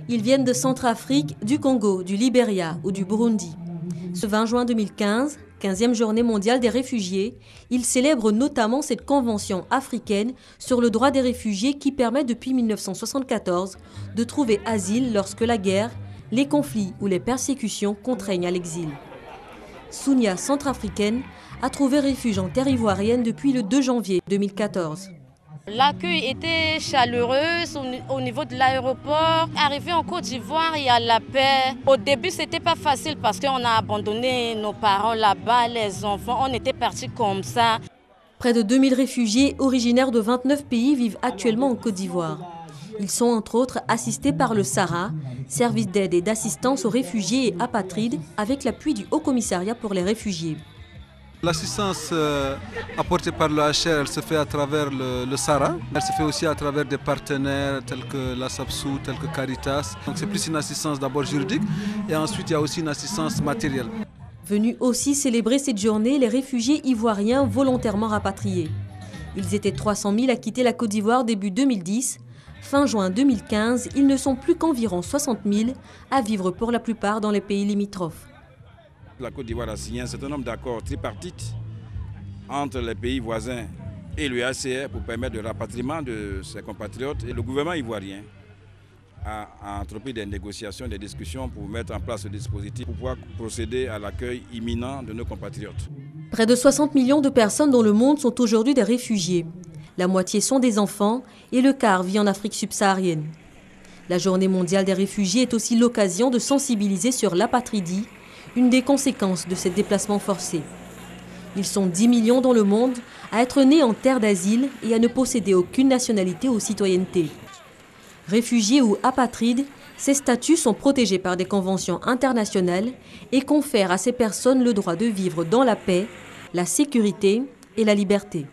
Ils viennent de Centrafrique, du Congo, du Libéria ou du Burundi. Ce 20 juin 2015, 15e journée mondiale des réfugiés, ils célèbrent notamment cette convention africaine sur le droit des réfugiés qui permet depuis 1974 de trouver asile lorsque la guerre, les conflits ou les persécutions contraignent à l'exil. Sounia, centrafricaine, a trouvé refuge en terre ivoirienne depuis le 2 janvier 2014. L'accueil était chaleureux au niveau de l'aéroport. Arrivé en Côte d'Ivoire, il y a la paix. Au début, ce n'était pas facile parce qu'on a abandonné nos parents là-bas, les enfants. On était partis comme ça. Près de 2000 réfugiés originaires de 29 pays vivent actuellement en Côte d'Ivoire. Ils sont entre autres assistés par le SARA, service d'aide et d'assistance aux réfugiés et apatrides, avec l'appui du Haut Commissariat pour les réfugiés. L'assistance apportée par le HR, elle se fait à travers le SARA. Elle se fait aussi à travers des partenaires tels que la SAPSU, tels que Caritas. Donc c'est plus une assistance d'abord juridique et ensuite il y a aussi une assistance matérielle. Venus aussi célébrer cette journée, les réfugiés ivoiriens volontairement rapatriés. Ils étaient 300 000 à quitter la Côte d'Ivoire début 2010. Fin juin 2015, ils ne sont plus qu'environ 60 000 à vivre pour la plupart dans les pays limitrophes. La Côte d'Ivoire a signé un certain nombre d'accords tripartites entre les pays voisins et l'UNHCR pour permettre le rapatriement de ses compatriotes. Et le gouvernement ivoirien a entrepris des négociations, des discussions pour mettre en place ce dispositif pour pouvoir procéder à l'accueil imminent de nos compatriotes. Près de 60 millions de personnes dans le monde sont aujourd'hui des réfugiés. La moitié sont des enfants et le quart vit en Afrique subsaharienne. La Journée mondiale des réfugiés est aussi l'occasion de sensibiliser sur l'apatridie, une des conséquences de ces déplacements forcés. Ils sont 10 millions dans le monde à être nés en terre d'asile et à ne posséder aucune nationalité ou citoyenneté. Réfugiés ou apatrides, ces statuts sont protégés par des conventions internationales et confèrent à ces personnes le droit de vivre dans la paix, la sécurité et la liberté.